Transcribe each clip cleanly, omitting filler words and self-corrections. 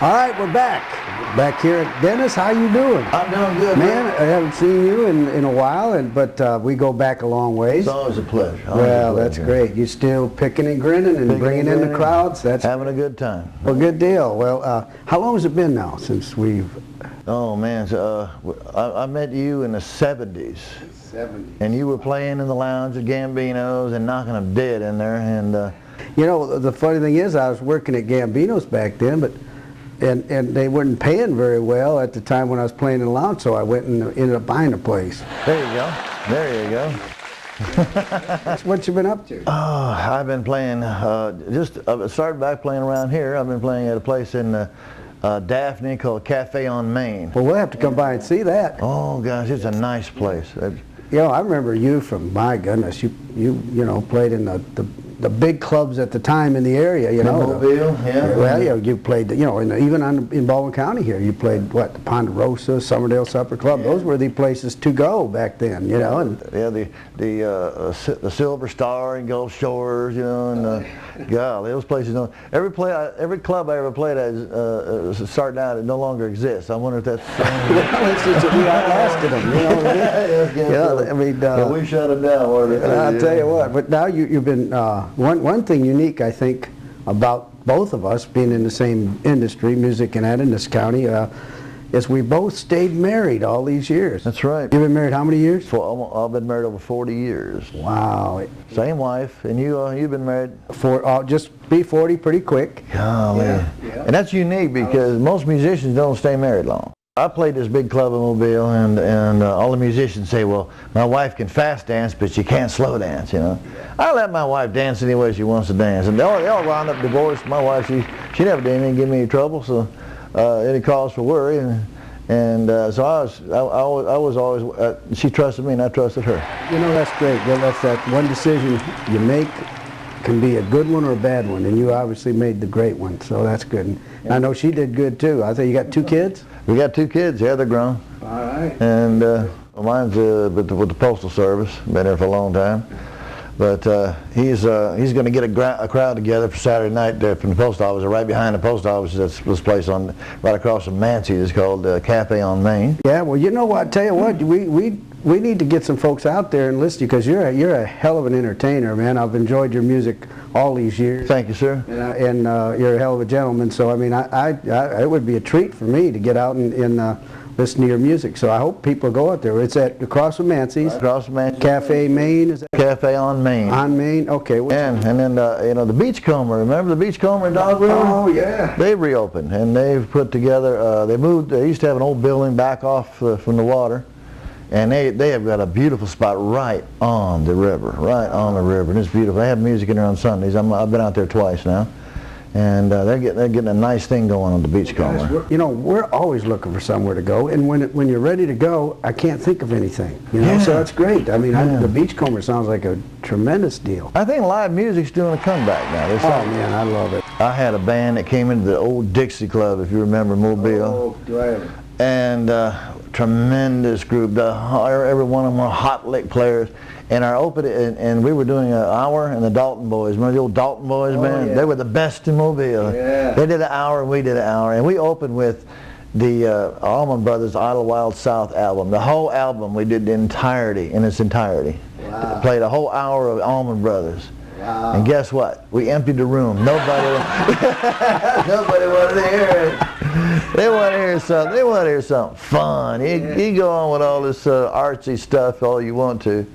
All right, we're back. Back here at Dennis. How you doing? I'm doing good, man. I haven't seen you in a while, but we go back a long ways. It's always a pleasure. Well, that's great. You still picking and grinning and bringing in the crowds. That's having a good time. Well, good deal. Well, how long has it been now since we've? Oh man, I met you in the '70s. And you were playing in the lounge at Gambino's and knocking them dead in there. And you know, the funny thing is, I was working at Gambino's back then, but. And they weren't paying very well at the time when I was playing in the lounge, so I went and ended up buying a place. There you go. There you go. What you been up to? Oh, I've been playing, I started back playing around here. I've been playing at a place in Daphne called Cafe on Main. Well, we'll have to come by and see that. Oh gosh, it's a nice place. You know, I remember you from, my goodness, you know, played in the big clubs at the time in the area, you know. Mobile, yeah. Well, you played, you know, even in Baldwin County here, you played, what, the Ponderosa, Somerdale Supper Club. Yeah. Those were the places to go back then, you know. And yeah, the Silver Star and Gulf Shores, you know, and golly, those places don't. Every club I ever played at starting out, it no longer exists. I wonder if that's. Well, it's just that we outlasted them, you know what I mean? Yeah, we shut them down. I'll tell you what, but now you've been. One thing unique, I think, about both of us being in the same industry, music and ed in this county, is we both stayed married all these years. That's right. You've been married how many years? I've been married over 40 years. Wow. Same wife, and you've been married? Just be 40 pretty quick. Golly. Yeah. And that's unique because most musicians don't stay married long. I played this big club in Mobile, and all the musicians say, well, my wife can fast dance, but she can't slow dance, you know. I let my wife dance any way she wants to dance, and they all wound up divorced. My wife, she never did anything to give me any trouble, so any cause for worry, so I was always, she trusted me and I trusted her. You know, that's great. Well, that's that one decision you make can be a good one or a bad one, and you obviously made the great one, so that's good. And I know she did good too. I think you got 2 kids? We got 2 kids, yeah, they're grown. All right. And mine's with the Postal Service, been there for a long time. But he's going to get a crowd together for Saturday night there from the post office. Right behind the post office, that's this place right across from Mancey's. It's called Cafe on Main. Yeah, well, you know what? Tell you what, we need to get some folks out there and listen to you because you're a hell of an entertainer, man. I've enjoyed your music all these years. Thank you, sir. And you're a hell of a gentleman. So I mean, it would be a treat for me to get out and listen to your music. So I hope people go out there. It's across from Mancey's. Across from Mancey's. Cafe Main, is that? Cafe on Main. On Main, okay. And then you know, the Beachcomber. Remember the Beachcomber in Dog River? Oh yeah. They reopened and they've put together. They used to have an old building back off from the water, and they have got a beautiful spot right on the river, and it's beautiful. They have music in there on Sundays. I've been out there twice now. And they're getting a nice thing going on the Beachcomber. You know, we're always looking for somewhere to go, and when you're ready to go, I can't think of anything. You know, yeah. So that's great. I mean, the Beachcomber sounds like a tremendous deal. I think live music's doing a comeback now. Oh man, I love it. I had a band that came into the old Dixie Club, if you remember, Mobile. Oh, do I ever? And tremendous group. Every one of them were hot lick players. And our open, and we were doing an hour, and the Dalton Boys, remember the old Dalton Boys band? Yeah. They were the best in Mobile. Yeah. They did an hour, and we did an hour, and we opened with the Allman Brothers' Idle Wild South album. The whole album we did in its entirety. Wow. Played a whole hour of Allman Brothers. Wow. And guess what? We emptied the room. Nobody wanted to hear it. They want to hear something. They want to hear something fun. You go on with all this artsy stuff all you want to.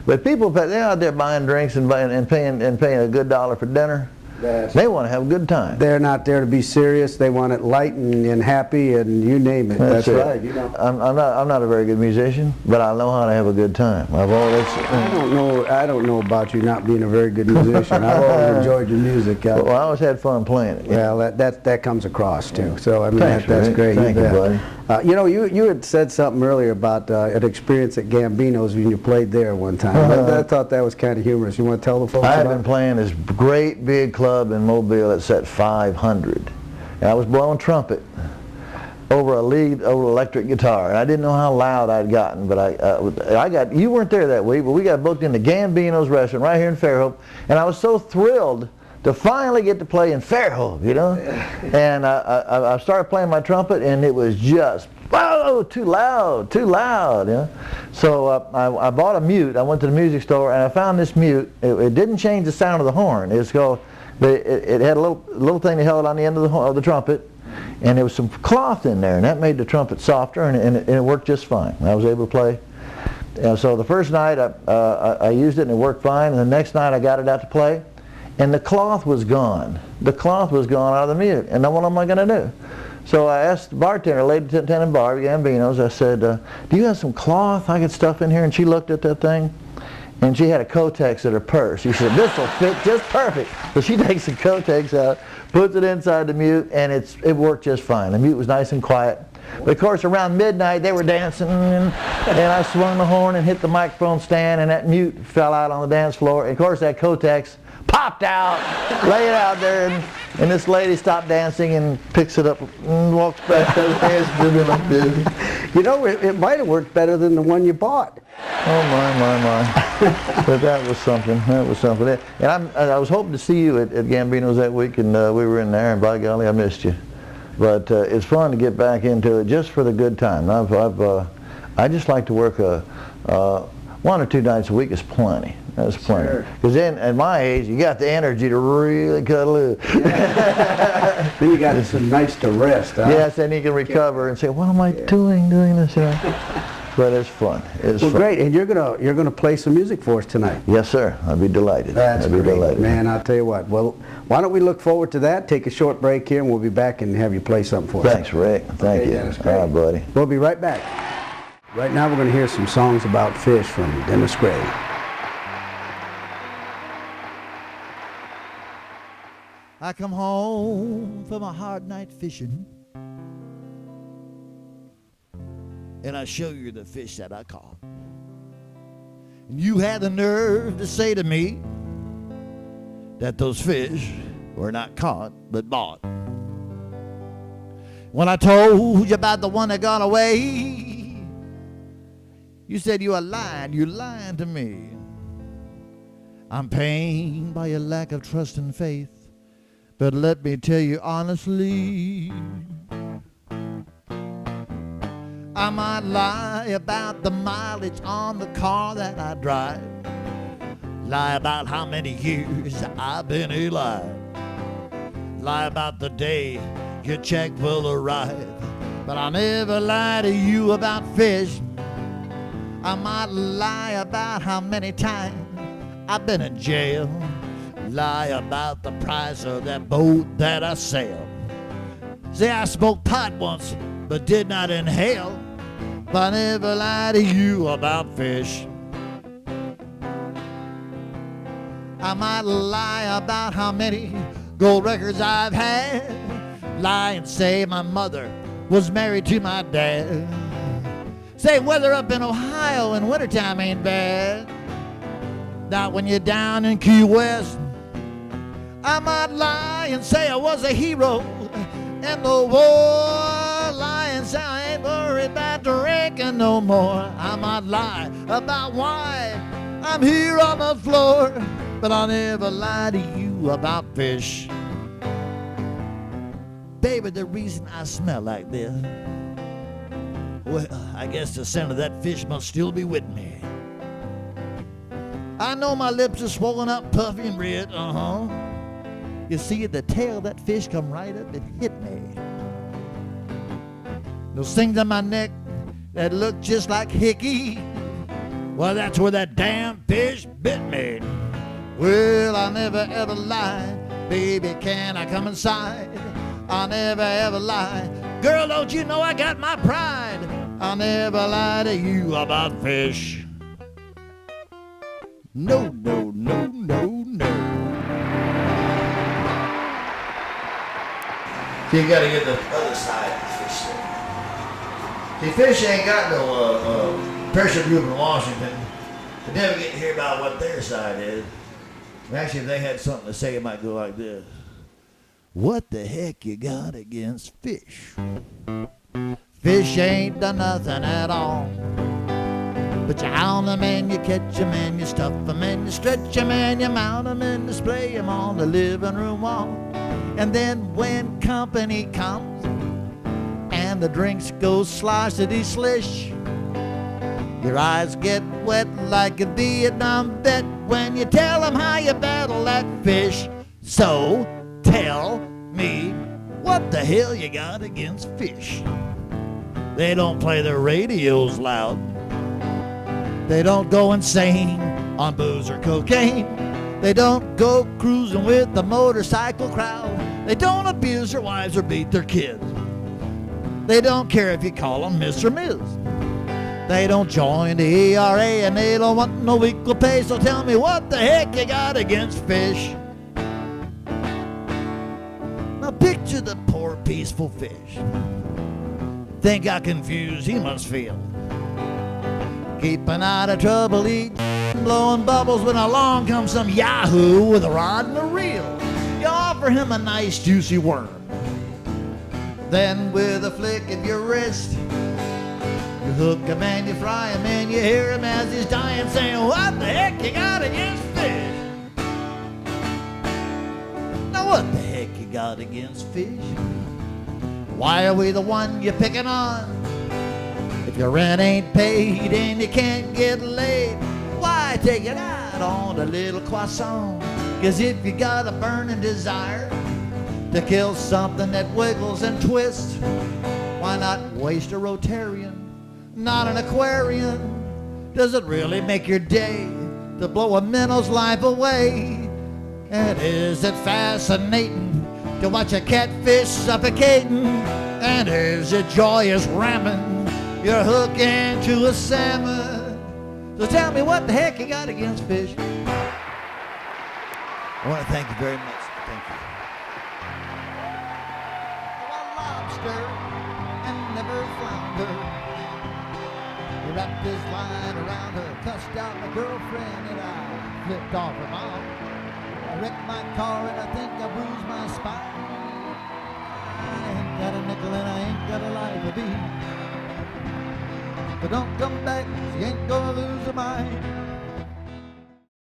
But people, they're out there buying drinks and paying a good dollar for dinner. They want to have a good time. They're not there to be serious. They want it light and happy and you name it. That's right. You know. I'm not a very good musician, but I know how to have a good time. I don't know about you not being a very good musician. I've always enjoyed your music. Well, I always had fun playing it. Well, that comes across too. So I mean, Thanks, that's great. Thank you, buddy. You know, you had said something earlier about an experience at Gambino's when you played there one time. I thought that was kind of humorous. You want to tell the folks about it? I've been playing this great big club in Mobile that set 500. And I was blowing trumpet over electric guitar. And I didn't know how loud I'd gotten, but you weren't there that week, but we got booked into Gambino's restaurant right here in Fairhope. And I was so thrilled to finally get to play in Fairhope, you know. And I started playing my trumpet, and it was just, oh, too loud, you know. So I bought a mute. I went to the music store, and I found this mute. It didn't change the sound of the horn. It's called, it had a little thing that held on the end of the trumpet, and there was some cloth in there, and that made the trumpet softer, and it worked just fine. I was able to play. And so the first night I used it, and it worked fine, and the next night I got it out to play, and the cloth was gone. The cloth was gone out of the mute, and now what am I going to do? So I asked the bartender, lady attendant bar, Gambino's, I said, do you have some cloth I could stuff in here? And she looked at that thing, and she had a Kotex in her purse. She said, this will fit just perfect. So she takes the Kotex out, puts it inside the mute, and it worked just fine. The mute was nice and quiet. But of course, around midnight, they were dancing, and I swung the horn and hit the microphone stand, and that mute fell out on the dance floor. And of course, that Kotex popped out, lay it out there, and this lady stopped dancing and picks it up and walks back to the dance moving like this. You know, it might have worked better than the one you bought. Oh my. But that was something. And I was hoping to see you at Gambino's that week, and we were in there, and by golly, I missed you. But it's fun to get back into it just for the good time. I just like to work 1 or 2 nights a week is plenty. That's plenty. Because then, at my age, you got the energy to really cut loose. Yeah. Then you got some nights to rest. Huh? Yes, then you can recover and say, "What am I doing this?" You know? But it's fun. It's fun. Great. And you're gonna play some music for us tonight. Yes, sir. I'd be delighted. That's great, delighted. Man. I'll tell you what. Well, why don't we look forward to that? Take a short break here, and we'll be back and have you play something for us. Thanks, Rick. Thank you. Dennis, all right, buddy. We'll be right back. Right now, we're going to hear some songs about fish from Dennis Gray. I come home from a hard night fishing, and I show you the fish that I caught. And you had the nerve to say to me that those fish were not caught, but bought. When I told you about the one that got away, you said you're lying to me. I'm pained by your lack of trust and faith, but let me tell you honestly, I might lie about the mileage on the car that I drive, lie about how many years I've been alive, lie about the day your check will arrive, but I'll never lie to you about fish. I might lie about how many times I've been in jail, lie about the price of that boat that I sail. Say I smoked pot once, but did not inhale, but I never lie to you about fish. I might lie about how many gold records I've had, lie and say my mother was married to my dad. Say weather up in Ohio in wintertime ain't bad, not when you're down in Key West. I might lie and say I was a hero in the war, lie and say I ain't worried about drinking no more. I might lie about why I'm here on the floor, but I'll never lie to you about fish. Baby, the reason I smell like this, well, I guess the scent of that fish must still be with me. I know my lips are swollen up, puffy and red, You see, the tail of that fish come right up and hit me. Those things on my neck that look just like hickey, well, that's where that damn fish bit me. Well, I'll never ever lie, baby, can I come inside? I'll never ever lie, girl, don't you know I got my pride? I'll never lie to you about fish. No, no, no, no, no. So you gotta get the other side of the fish thing. See, fish ain't got no pressure group in Washington. They never get to hear about what their side is. Actually, if they had something to say, it might go like this. What the heck you got against fish? Fish ain't done nothing at all. But you hound 'em and you catch 'em and you stuff 'em and you stretch 'em and you mount 'em and display 'em on the living room wall. And then when company comes and the drinks go sloshity-slish, your eyes get wet like a Vietnam vet when you tell 'em how you battle that fish. So tell me what the hell you got against fish. They don't play their radios loud. They don't go insane on booze or cocaine. They don't go cruising with the motorcycle crowd. They don't abuse their wives or beat their kids. They don't care if you call them Miss or Ms. They don't join the ERA and they don't want no equal pay. So tell me what the heck you got against fish. Now picture the poor peaceful fish. Think how confused he must feel. Keeping out of trouble, eating, blowing bubbles when along comes some yahoo with a rod and a reel. You offer him a nice juicy worm. Then with a flick of your wrist, you hook him and you fry him and you hear him as he's dying saying, what the heck you got against fish? Now what the heck you got against fish? Why are we the one you're picking on? If your rent ain't paid and you can't get laid, why take it out on a little croissant? 'Cause if you got a burning desire to kill something that wiggles and twists, why not waste a Rotarian, not an Aquarian? Does it really make your day to blow a minnow's life away? And is it fascinating to watch a catfish suffocating? And is it joyous ramming you're hooking to a salmon? So tell me what the heck you got against fish. I want to thank you very much. Thank you. Well, lobster and never flounder. He wrapped his line around her, cussed out my girlfriend, and I flipped off her mom. I wrecked my car and I think I bruised my spine. I ain't got a nickel and I ain't got a life to be. But don't come back, you ain't gonna lose your mind.